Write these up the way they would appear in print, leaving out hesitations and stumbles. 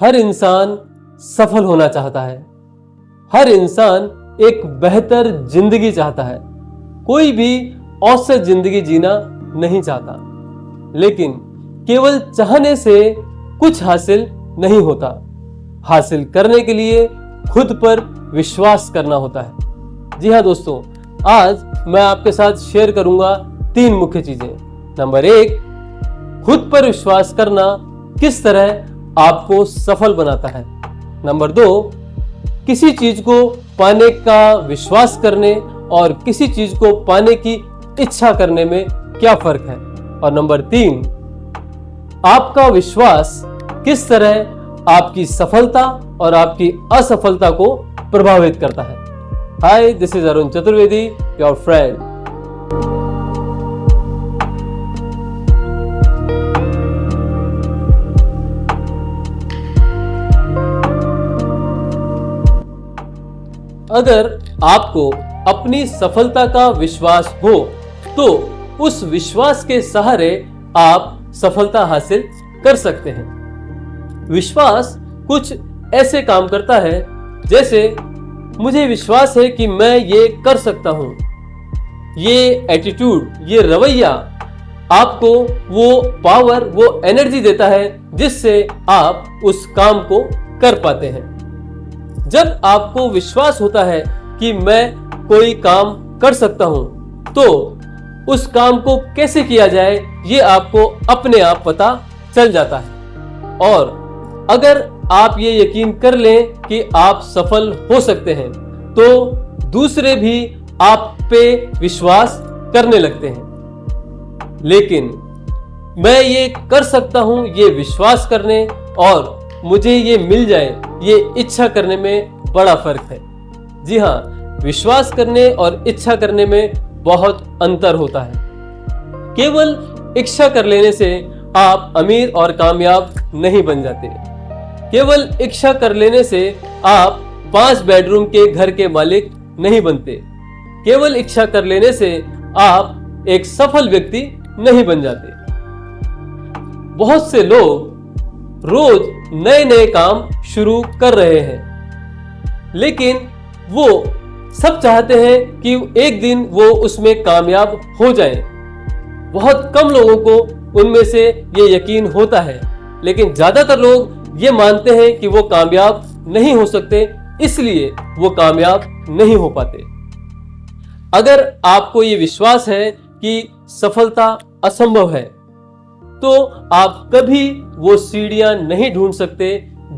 हर इंसान सफल होना चाहता है। हर इंसान एक बेहतर जिंदगी चाहता है। कोई भी औसत जिंदगी जीना नहीं चाहता। लेकिन केवल चाहने से कुछ हासिल नहीं होता। हासिल करने के लिए खुद पर विश्वास करना होता है। जी हाँ दोस्तों, आज मैं आपके साथ शेयर करूंगा 3 मुख्य चीजें। नंबर 1, खुद पर विश्वास करना किस तरह आपको सफल बनाता है। नंबर 2, किसी चीज को पाने का विश्वास करने और किसी चीज को पाने की इच्छा करने में क्या फर्क है। और नंबर 3, आपका विश्वास किस तरह आपकी सफलता और आपकी असफलता को प्रभावित करता है। Hi, this is Arun Chaturvedi, your friend. अगर आपको अपनी सफलता का विश्वास हो तो उस विश्वास के सहारे आप सफलता हासिल कर सकते हैं। विश्वास कुछ ऐसे काम करता है जैसे मुझे विश्वास है कि मैं ये कर सकता हूं। ये एटीट्यूड, ये रवैया आपको वो पावर, वो एनर्जी देता है जिससे आप उस काम को कर पाते हैं। जब आपको विश्वास होता है कि मैं कोई काम कर सकता हूं तो उस काम को कैसे किया जाए ये आपको अपने आप पता चल जाता है। और अगर आप ये यकीन कर लें कि आप सफल हो सकते हैं तो दूसरे भी आप पे विश्वास करने लगते हैं। लेकिन मैं ये कर सकता हूं, ये विश्वास करने और मुझे ये मिल जाए, ये इच्छा करने में बड़ा फर्क है। जी हाँ, विश्वास करने और इच्छा करने में बहुत अंतर होता है। केवल इच्छा कर लेने से आप अमीर और कामयाब नहीं बन जाते। केवल इच्छा कर लेने से आप 5 बेडरूम के घर के मालिक नहीं बनते। केवल इच्छा कर लेने से आप एक सफल व्यक्ति नहीं बन जाते। बहुत से लोग रोज नए नए काम शुरू कर रहे हैं, लेकिन वो सब चाहते हैं कि एक दिन वो उसमें कामयाब हो जाएं। बहुत कम लोगों को उनमें से ये यकीन होता है, लेकिन ज्यादातर लोग ये मानते हैं कि वो कामयाब नहीं हो सकते, इसलिए वो कामयाब नहीं हो पाते। अगर आपको ये विश्वास है कि सफलता असंभव है तो आप कभी वो सीढ़ियां नहीं ढूंढ सकते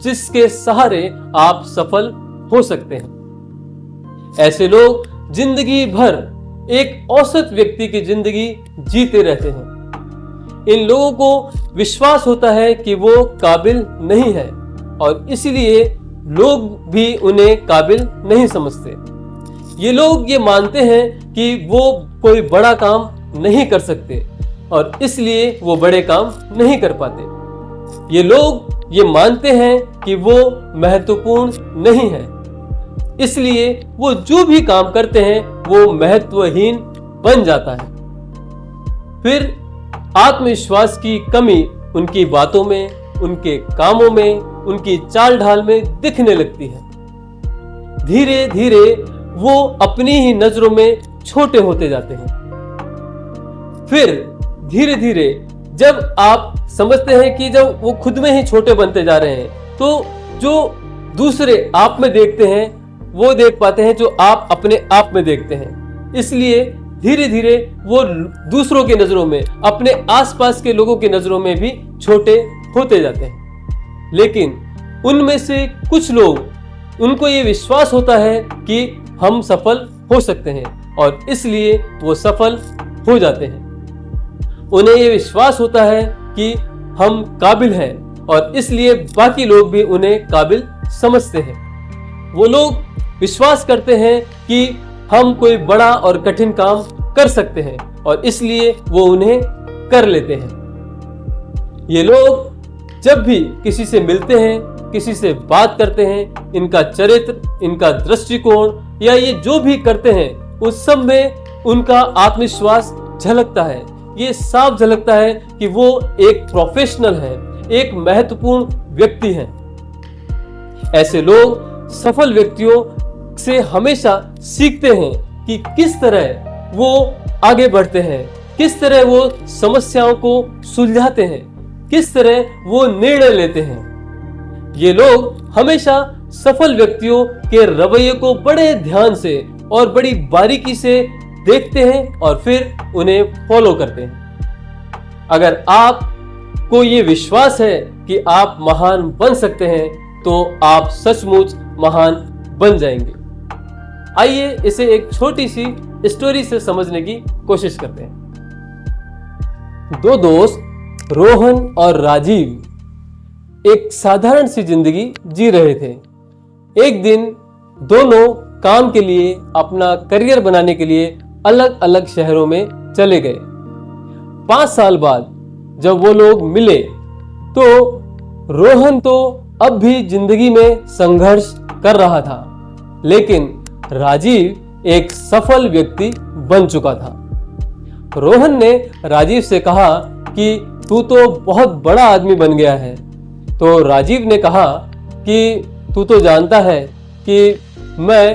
जिसके सहारे आप सफल हो सकते हैं। ऐसे लोग जिंदगी भर एक औसत व्यक्ति की जिंदगी जीते रहते हैं। इन लोगों को विश्वास होता है कि वो काबिल नहीं है और इसलिए लोग भी उन्हें काबिल नहीं समझते। ये लोग ये मानते हैं कि वो कोई बड़ा काम नहीं कर सकते और इसलिए वो बड़े काम नहीं कर पाते। ये लोग ये मानते हैं कि वो महत्वपूर्ण नहीं है, इसलिए वो जो भी काम करते हैं वो महत्वहीन बन जाता है। फिर आत्मविश्वास की कमी उनकी बातों में, उनके कामों में, उनकी चाल ढाल में दिखने लगती है। धीरे धीरे वो अपनी ही नजरों में छोटे होते जाते हैं। फिर धीरे धीरे जब आप समझते हैं कि जब वो खुद में ही छोटे बनते जा रहे हैं तो जो दूसरे आप में देखते हैं वो देख पाते हैं जो आप अपने आप में देखते हैं। इसलिए धीरे धीरे वो दूसरों की नजरों में, अपने आसपास के लोगों की नजरों में भी छोटे होते जाते हैं। लेकिन उनमें से कुछ लोग, उनको ये विश्वास होता है कि हम सफल हो सकते हैं और इसलिए वो सफल हो जाते हैं। उन्हें ये विश्वास होता है कि हम काबिल हैं और इसलिए बाकी लोग भी उन्हें काबिल समझते हैं। वो लोग विश्वास करते हैं कि हम कोई बड़ा और कठिन काम कर सकते हैं और इसलिए वो उन्हें कर लेते हैं। ये लोग जब भी किसी से मिलते हैं, किसी से बात करते हैं, इनका चरित्र, इनका दृष्टिकोण या ये जो भी करते हैं उस सब में उनका आत्मविश्वास झलकता है। ये साफ झलकता है कि वो एक प्रोफेशनल है, एक महत्वपूर्ण व्यक्ति है। ऐसे लोग सफल व्यक्तियों से हमेशा सीखते हैं कि किस तरह वो आगे बढ़ते हैं, किस तरह वो समस्याओं को सुलझाते हैं, किस तरह वो निर्णय लेते हैं। ये लोग हमेशा सफल व्यक्तियों के रवैये को बड़े ध्यान से और बड़ी बारीकी से देखते हैं और फिर उन्हें फॉलो करते हैं। अगर आपको ये विश्वास है कि आप महान बन सकते हैं तो आप सचमुच महान बन जाएंगे। आइए इसे एक छोटी सी स्टोरी से समझने की कोशिश करते हैं। दो दोस्त रोहन और राजीव एक साधारण सी जिंदगी जी रहे थे। एक दिन दोनों काम के लिए, अपना करियर बनाने के लिए अलग अलग शहरों में चले गए। 5 साल बाद जब वो लोग मिले तो रोहन तो अब भी जिंदगी में संघर्ष कर रहा था, लेकिन राजीव एक सफल व्यक्ति बन चुका था। रोहन ने राजीव से कहा कि तू तो बहुत बड़ा आदमी बन गया है। तो राजीव ने कहा कि तू तो जानता है कि मैं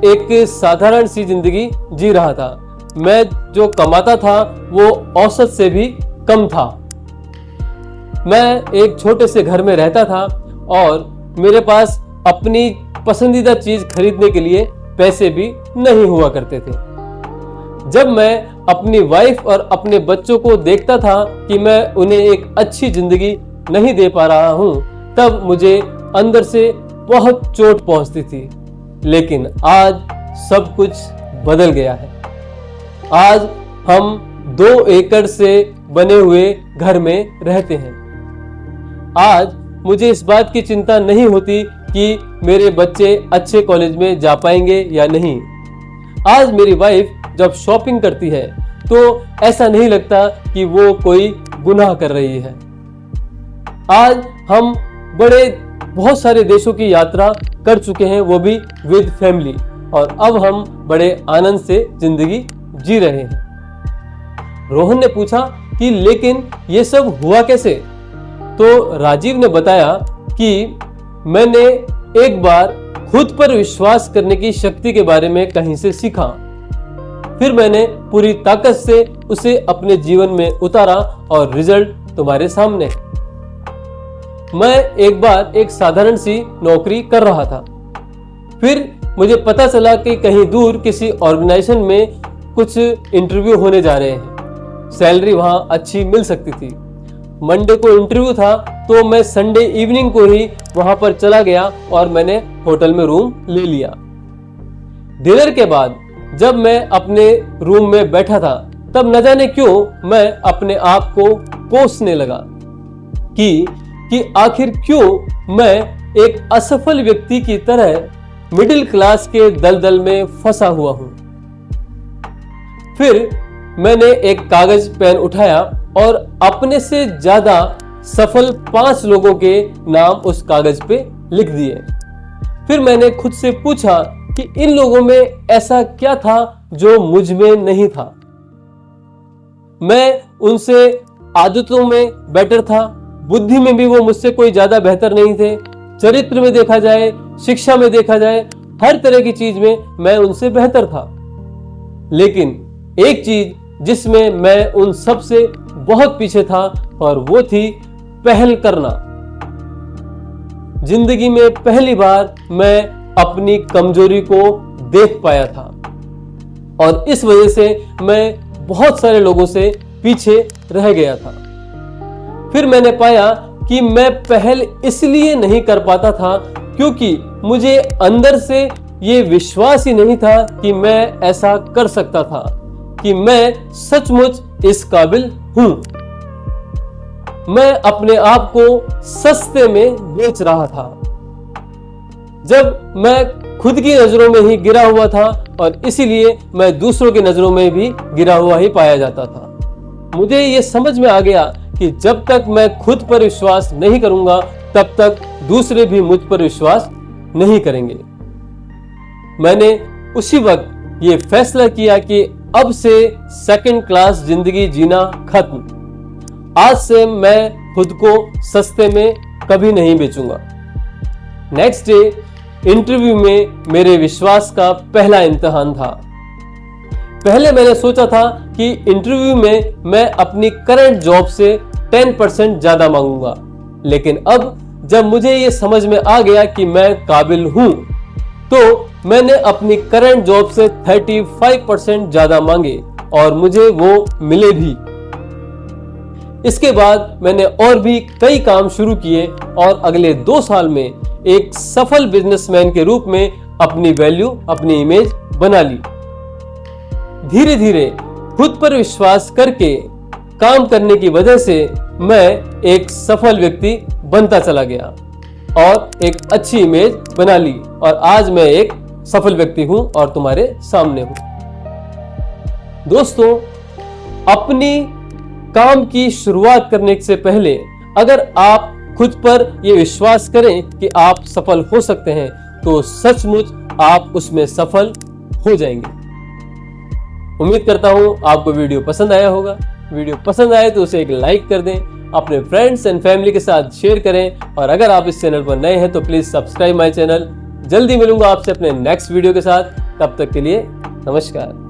एक साधारण सी जिंदगी जी रहा था। मैं जो कमाता था वो औसत से भी कम था। मैं एक छोटे से घर में रहता था और मेरे पास अपनी पसंदीदा चीज खरीदने के लिए पैसे भी नहीं हुआ करते थे। जब मैं अपनी वाइफ और अपने बच्चों को देखता था कि मैं उन्हें एक अच्छी जिंदगी नहीं दे पा रहा हूं, तब मुझे अंदर से बहुत चोट पहुंचती थी। लेकिन आज सब कुछ बदल गया है। आज हम 2 एकड़ से बने हुए घर में रहते हैं। आज मुझे इस बात की चिंता नहीं होती कि मेरे बच्चे अच्छे कॉलेज में जा पाएंगे या नहीं। आज मेरी वाइफ जब शॉपिंग करती है तो ऐसा नहीं लगता कि वो कोई गुनाह कर रही है। आज हम बहुत सारे देशों की यात्रा कर चुके हैं, वो भी विद फैमिली, और अब हम बड़े आनंद से जिंदगी जी रहे हैं। रोहन ने पूछा कि लेकिन ये सब हुआ कैसे? तो राजीव ने बताया कि मैंने एक बार खुद पर विश्वास करने की शक्ति के बारे में कहीं से सीखा। फिर मैंने पूरी ताकत से उसे अपने जीवन में उतारा और रिजल्ट तुम्हारे सामने। मैं एक बार एक साधारण सी नौकरी कर रहा था। फिर मुझे पता चला कि कहीं दूर किसी ऑर्गेनाइजेशन में कुछ इंटरव्यू होने जा रहे हैं। सैलरी वहां अच्छी मिल सकती थी। मंडे को इंटरव्यू था तो मैं संडे इवनिंग को ही वहां पर चला गया और मैंने होटल में रूम ले लिया। डिनर के बाद जब मैं अपने रूम में बैठा था तब न जाने क्यों मैं अपने आप को कोसने लगा कि आखिर क्यों मैं एक असफल व्यक्ति की तरह मिडिल क्लास के दलदल में फंसा हुआ हूं। फिर मैंने एक कागज पेन उठाया और अपने से ज्यादा सफल 5 लोगों के नाम उस कागज पे लिख दिए। फिर मैंने खुद से पूछा कि इन लोगों में ऐसा क्या था जो मुझ में नहीं था। मैं उनसे आदतों में बेटर था, बुद्धि में भी वो मुझसे कोई ज्यादा बेहतर नहीं थे, चरित्र में देखा जाए, शिक्षा में देखा जाए, हर तरह की चीज में मैं उनसे बेहतर था। लेकिन एक चीज जिसमें मैं उन सब से बहुत पीछे था और वो थी पहल करना। जिंदगी में पहली बार मैं अपनी कमजोरी को देख पाया था और इस वजह से मैं बहुत सारे लोगों से पीछे रह गया था। फिर मैंने पाया कि मैं पहल इसलिए नहीं कर पाता था क्योंकि मुझे अंदर से ये विश्वास ही नहीं था कि मैं ऐसा कर सकता था, कि मैं सचमुच इस काबिल हूं। मैं अपने आप को सस्ते में बेच रहा था। जब मैं खुद की नजरों में ही गिरा हुआ था और इसीलिए मैं दूसरों की नजरों में भी गिरा हुआ ही पाया जाता था। मुझे ये समझ में आ गया कि जब तक मैं खुद पर विश्वास नहीं करूंगा तब तक दूसरे भी मुझ पर विश्वास नहीं करेंगे। मैंने उसी वक्त ये फैसला किया कि अब से सेकंड क्लास जिंदगी जीना खत्म। आज से मैं खुद को सस्ते में कभी नहीं बेचूंगा। नेक्स्ट डे इंटरव्यू में मेरे विश्वास का पहला इम्तिहान था। पहले मैंने सोचा था कि इंटरव्यू में मैं अपनी करंट जॉब से 10% ज्यादा मांगूंगा, लेकिन अब जब मुझे ये समझ में आ गया कि मैं काबिल हूं, तो मैंने अपनी करंट जॉब से 35% ज्यादा मांगे और मुझे वो मिले भी। इसके बाद मैंने और भी कई काम शुरू किए और अगले 2 साल में एक सफल बिजनेसमैन के रूप में अपनी वैल्यू, अपनी इमेज बना ली। धीरे धीरे खुद पर विश्वास करके काम करने की वजह से मैं एक सफल व्यक्ति बनता चला गया और एक अच्छी इमेज बना ली और आज मैं एक सफल व्यक्ति हूं और तुम्हारे सामने हूं। दोस्तों, अपनी काम की शुरुआत करने से पहले अगर आप खुद पर यह विश्वास करें कि आप सफल हो सकते हैं, तो सचमुच आप उसमें सफल हो जाएंगे। उम्मीद करता हूं आपको वीडियो पसंद आया होगा। वीडियो पसंद आए तो उसे एक लाइक कर दें, अपने फ्रेंड्स एंड फैमिली के साथ शेयर करें और अगर आप इस चैनल पर नए हैं तो प्लीज सब्सक्राइब माय चैनल। जल्दी मिलूंगा आपसे अपने नेक्स्ट वीडियो के साथ। तब तक के लिए नमस्कार।